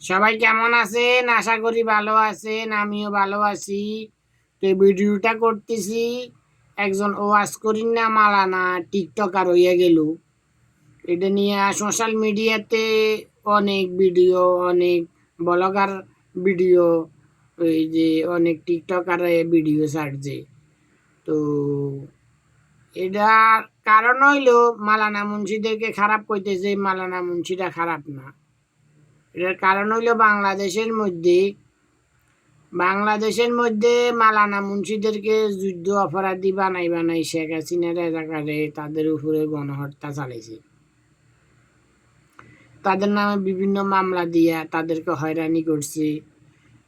সবাই কেমন আছেন? আশা করি ভালো আছেন, আমিও ভালো আছি। তো এই ভিডিওটা করতেছি, একজন ওয়াজ করিন না মালানা টিকটকার হইয়া গেল। এটা নিয়ে সোশ্যাল মিডিয়াতে অনেক ভিডিও, অনেক ব্লগার ভিডিও, ওই যে অনেক টিকটকার ভিডিও ছাড়ছে। তো এটার কারণ হইলো মালানা মুন্সিদেরকে খারাপ কইতেছে, মালানা মুন্সিরা খারাপ না। এটার কারণ হইলো বাংলাদেশের মধ্যে মালানা মুন্সিদেরকে যুদ্ধ অপরাধী বানাই বানাই শেখ হাসিনা রাজাকারে তাদের উপরে গণহত্যা চালাইছে। তাদের নামে বিভিন্ন মামলা দিয়া তাদেরকে হয়রানি করছে।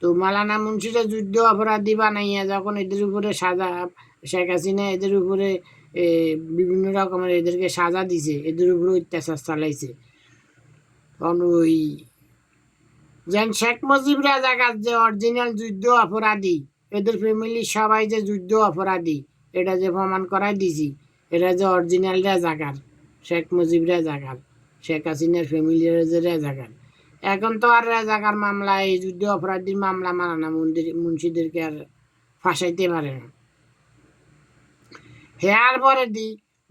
তো মালানা মুন্সিরা যুদ্ধ অপরাধী বানাইয়া যখন এদের উপরে সাজা, শেখ হাসিনা এদের উপরে বিভিন্ন রকমের এদেরকে সাজা দিছে, এদের উপরে অত্যাচার চালাইছে, তখন ওই যেন শেখ মুজিব রাজাকার যে অরিজিনাল যুদ্ধ অপরাধী, এদের ফ্যামিলি সবাই যে যুদ্ধ অপরাধী, এটা যে প্রমাণ করাই দিছি, এটা যে অরিজিনাল রাজাকার, শেখ মুজিব রাজাকার, শেখ হাসিনার ফ্যামিলির যে রাজাকার। এখন তো আর রাজাকার মামলা, এই যুদ্ধ অপরাধীর মামলা মালানা মুন্সিদেরকে আর ফাঁসাইতে পারে না। হেয়ার পরে দি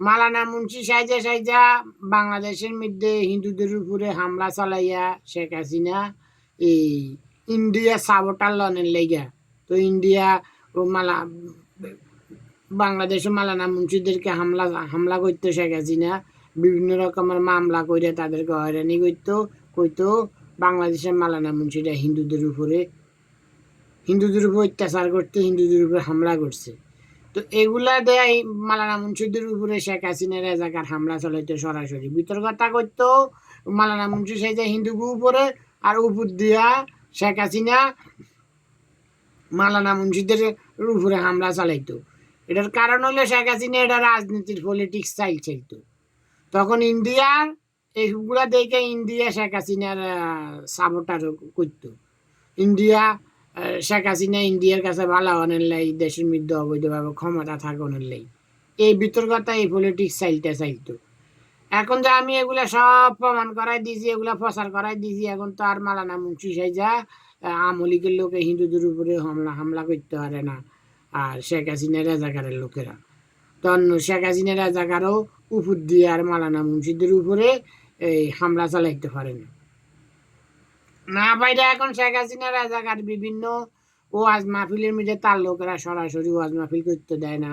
মালানা মুন্সি সাইজা সাইজা বাংলাদেশের মধ্যে হিন্দুদের উপরে হামলা চালাইয়া শেখ হাসিনা এই ইন্ডিয়া সাবোটার লনের লেগা। তো ইন্ডিয়া ও বাংলাদেশে মালানা মুন্সিদেরকে হামলা করতো শেখ হাসিনা, বিভিন্ন রকমের মামলা করে তাদেরকে হয়রানি করতো, কইতো বাংলাদেশের মালানা মুন্সিরা হিন্দুদের উপরে অত্যাচার করতে, হিন্দুদের উপরে হামলা করছে। তো এগুলা দেয় মালানা মুন্সিদের উপরে শেখ হাসিনা রাজাকার হামলা চালাইতো, সরাসরি বিতর্কতা করতো মালানা মুন্সি সাইজা হিন্দুকে উপরে, আর উপর দিয়া শেখ হাসিনা মালানা মুন্সিদের উপরে হামলা চালাইতো। এটার কারণ হলো শেখ হাসিনা এটা রাজনীতির পলিটিক্স চাইতো। তখন ইন্ডিয়ার এইগুলা দেখে ইন্ডিয়া শেখ হাসিনার সাপোর্টার করতো। ইন্ডিয়া শেখ হাসিনা ইন্ডিয়ার কাছে ভালো হনের লাই, দেশের মধ্যে অবৈধভাবে ক্ষমতা থাকনের লাই, এই বিতর্কতা, এই পলিটিক্স চাইতো। এখন যে আমি এগুলা সব প্রমাণ করাই দিয়েছি, এগুলা প্রচার করাই দিয়েছি, এখন তো আর মালানা মুন্সি সাইজা আমলিকের লোকে হিন্দুদের উপরে হামলা করতে পারে না, আর শেখ হাসিনা রাজাকারের লোকেরা। তখন শেখ হাসিনা রাজাকারও উপর দিয়ে আর মালানা মুন্সিদের উপরে এই হামলা চালাইতে পারে না। না বাইরে এখন শেখ হাসিনা রাজাকার বিভিন্ন ওয়াজ মাহফিলের মধ্যে তার লোকেরা সরাসরি ওয়াজ মাহফিল করতে দেয় না,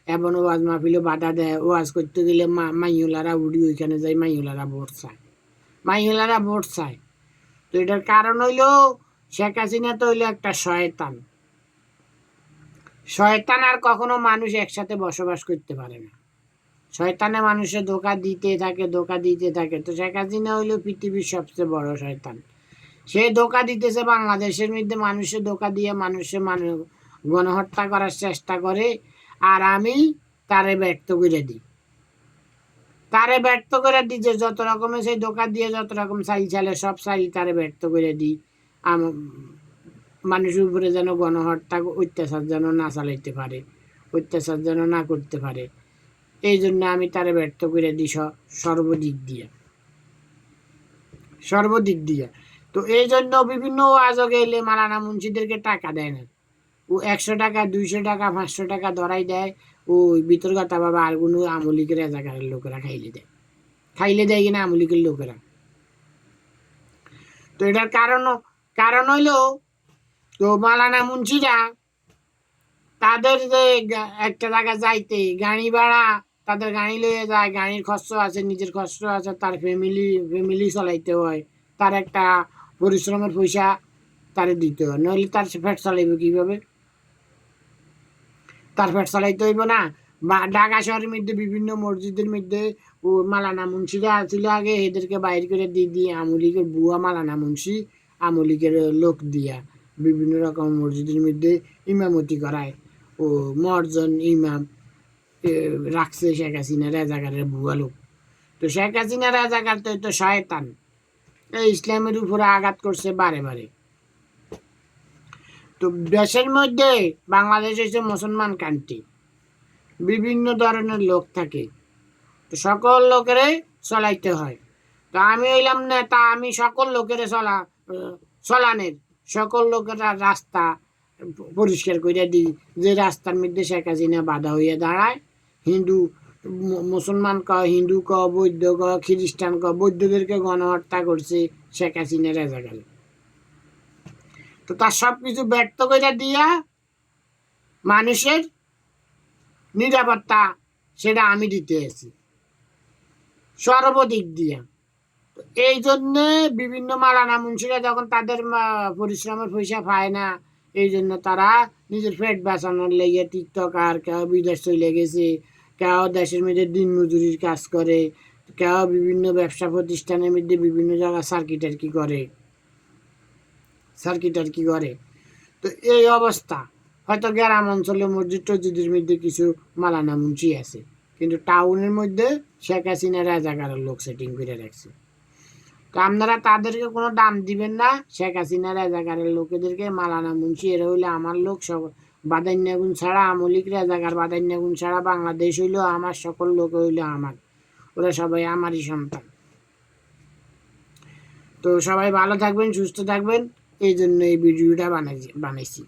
এবং ওয়াজ মাহফিলও বাধা দেয়। ওয়াজ করতে গেলে মাইওলারা উড়ি ওইখানে যায়, মাইওলারা ভোট চায়। তো এটার কারণ হইলো শেখ হাসিনা তো হইলো একটা শয়তান, আর কখনো মানুষ একসাথে বসবাস করতে পারে না। শয়তানে মানুষের ধোকা দিতে থাকে। তো শেখ হাসিনা হইলো পৃথিবীর সবচেয়ে বড় শয়তান। সে ধোকা দিতেছে বাংলাদেশের মধ্যে, মানুষের ধোকা দিয়ে মানুষের গণহত্যা করার চেষ্টা করে, আর আমি তারে ব্যর্থ করে দিই। যে যত রকমের সেই ধোকা দিয়ে যত রকম চাইল চালে সব চাইল তারে ব্যর্থ করে দিই। মানুষের উপরে যেন গণহত্যা অত্যাচার যেন না চালাইতে পারে, অত্যাচার যেন না করতে পারে, এই জন্য আমি তারে ব্যর্থ করে দিই সর্বদিক দিয়া। তো এই জন্য বিভিন্ন ওয়াজকে এলে মালানা মুন্সিদেরকে টাকা দেয় না, ও 100 টাকা 200 টাকা 500 টাকা ধরাই দেয়। ওই বিতর্কতা বাবা আর কোনো আমলিকের রাজাকারের লোকেরা খাইলে দেয় কিনা আমলিকের লোকেরা। তো এটার কারণ হইলো, তো মালানা মুন্সিরা তাদের যে একটা জায়গা যাইতে গাড়ি ভাড়া, তাদের গাড়ি লইয়ে যায়, গাড়ির খরচ আছে, নিজের খরচ আছে, তার ফ্যামিলি চলাইতে হয়, তার একটা পরিশ্রমের পয়সা তারে দিতে হয়, নইলে তার ফ্যাট চালাইবে কীভাবে? তার ফ্যাট চালাইতে হইব না। বা ঢাকা শহরের মধ্যে বিভিন্ন মসজিদের মধ্যে ও মালানা মুন্সিরা ছিল আগে, এদেরকে বাইর করে দিয়ে আমলিকের বুয়া মালানা মুন্সি আমলিকের লোক দিয়া বিভিন্ন রকম মসজিদের মধ্যে ইমামতি করায়। ও মর্জন ইমাম রাখছে শেখ হাসিনা রাজাকারের ভুয়া লোক। তো শেখ হাসিনা রাজাকার তো শয়তান, ইসলামের উপরে আঘাত করছে বারে বারে। তো দেশের মধ্যে বাংলাদেশ হচ্ছে মুসলমান কান্ট্রি, বিভিন্ন ধরনের লোক থাকে, তো সকল লোকেরে চলাইতে হয়। তো আমি হইলাম নেতা, আমি সকল লোকেরে চলানের সকল লোকেরা রাস্তা পরিষ্কার করে দিই, যে রাস্তার মধ্যে শেখ হাসিনা বাধা হইয়া দাঁড়ায়। হিন্দু মুসলমান ক, হিন্দু ক, বৌদ্ধ ক, খ্রিস্টান ক, বৌদ্ধদেরকে গণহত্যা করছে শেখ হাসিনা রেজাকালে। তো তার সব কিছু ব্যর্থ করে দিয়া মানুষের নিরাপত্তা সেটা আমি দিতে আছি সর্বদিক দিয়া। এই জন্যে বিভিন্ন মালানা মুন্সিরা যখন তাদের পরিশ্রমের পয়সা পায় না, এই জন্য তারা নিজের পেট বাঁচানোর লেগে টিকটকার, কেউ বিদেশ চলে গেছে, কেউ দেশের মধ্যে দিন মজুরির কাজ করে, কেউ বিভিন্ন ব্যবসা প্রতিষ্ঠানের মধ্যে বিভিন্ন জায়গায় সার্কিটার কি করে। তো এই অবস্থা। হয়তো গ্রাম অঞ্চলে মসজিদ টসজিদের মধ্যে কিছু মালানা মুন্সি আছে, কিন্তু টাউনের মধ্যে শেখ হাসিনা রাজাকারের লোক সেটিং করে রাখছে। তো আপনারা তাদেরকে কোনো দাম দিবেন না। শেখ হাসিনা রাজাকারের লোকেদেরকে মালানা মুন্সি এরা হইলে আমার লোক, সব বাদান্যাগুন ছাড়া আমলিক রাজাকার বাদান্যাগুন ছাড়া বাংলাদেশ হইলেও আমার, সকল লোক হইলে আমার, ওরা সবাই আমারই সন্তান। তো সবাই ভালো থাকবেন, সুস্থ থাকবেন, এই জন্য এই ভিডিওটা বানাইছি।